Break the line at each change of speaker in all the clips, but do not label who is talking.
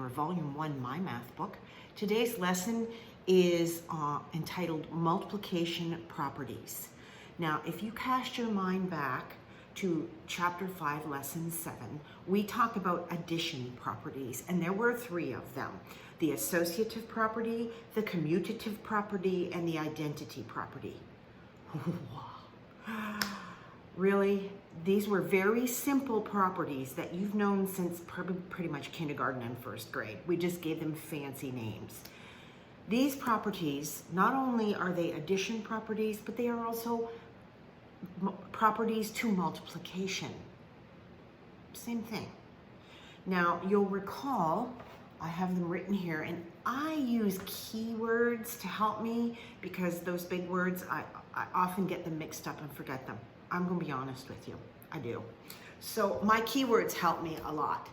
your Volume 1 MyMath book. Today's lesson is entitled Multiplication Properties. Now, if you cast your mind back to Chapter 5, Lesson 7, we talk about addition properties, and there were 3 of them. The associative property, the commutative property, and the identity property. Really? These were very simple properties that you've known since pretty much kindergarten and first grade. We just gave them fancy names. These properties, not only are they addition properties, but they are also properties to multiplication. Same thing. Now, you'll recall, I have them written here, and I use keywords to help me because those big words, I often get them mixed up and forget them. I'm gonna be honest with you, I do. So my keywords help me a lot.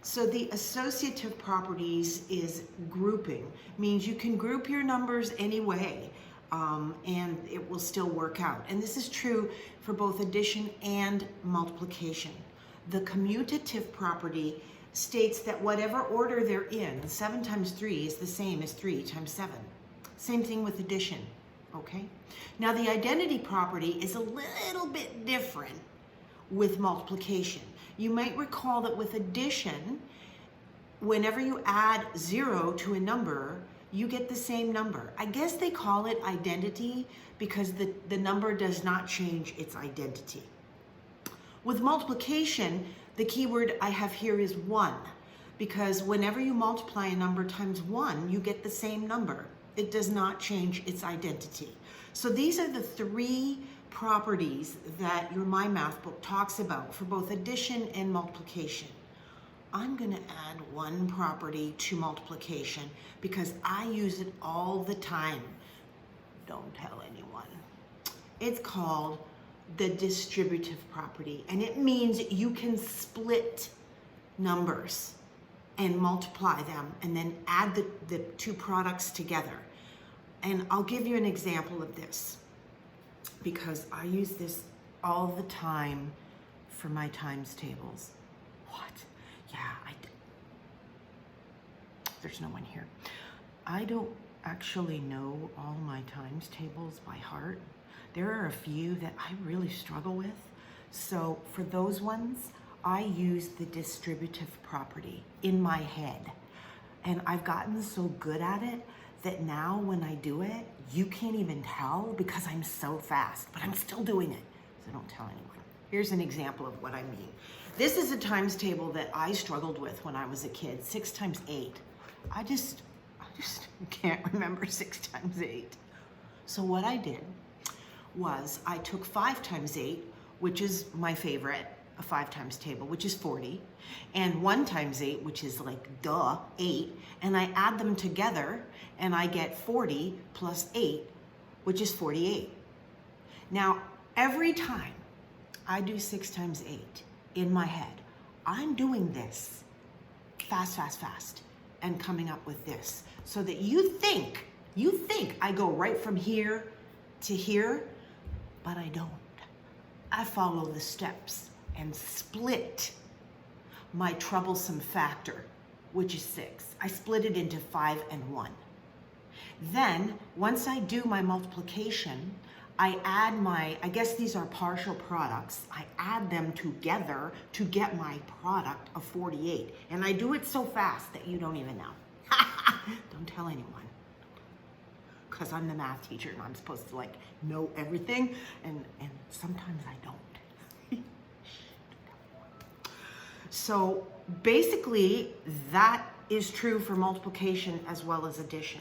So the associative properties is grouping, means you can group your numbers any way, and it will still work out. And this is true for both addition and multiplication. The commutative property states that whatever order they're in, 7 times 3 is the same as 3 times 7. Same thing with addition. Okay. Now the identity property is a little bit different with multiplication. You might recall that with addition, whenever you add 0 to a number, you get the same number. I guess they call it identity because the number does not change its identity. With multiplication, the keyword I have here is 1, because whenever you multiply a number times 1, you get the same number. It does not change its identity. So these are the 3 properties that your MyMath book talks about for both addition and multiplication. I'm going to add 1 property to multiplication because I use it all the time. Don't tell anyone. It's called the distributive property, and it means you can split numbers and multiply them and then add the 2 products together. And I'll give you an example of this because I use this all the time for my times tables. What? Yeah, there's no one here. I don't actually know all my times tables by heart. There are a few that I really struggle with. So for those ones, I use the distributive property in my head. And I've gotten so good at it that now when I do it, you can't even tell because I'm so fast, but I'm still doing it. So don't tell anyone. Here's an example of what I mean. This is a times table that I struggled with when I was a kid, 6 times 8. I just can't remember 6 times 8. So what I did was I took 5 times 8, which is my favorite, a 5 times table, which is 40, and 1 times 8, which is like 8, and I add them together and I get 40 plus 8, which is 48. Now, every time I do 6 times 8 in my head, I'm doing this fast, and coming up with this so that you think I go right from here to here, but I don't. I follow the steps and split my troublesome factor, which is 6. I split it into 5 and 1. Then, once I do my multiplication, I add I guess these are partial products. I add them together to get my product of 48. And I do it so fast that you don't even know. Don't tell anyone. Because I'm the math teacher and I'm supposed to know everything. And sometimes I don't. So basically, that is true for multiplication as well as addition.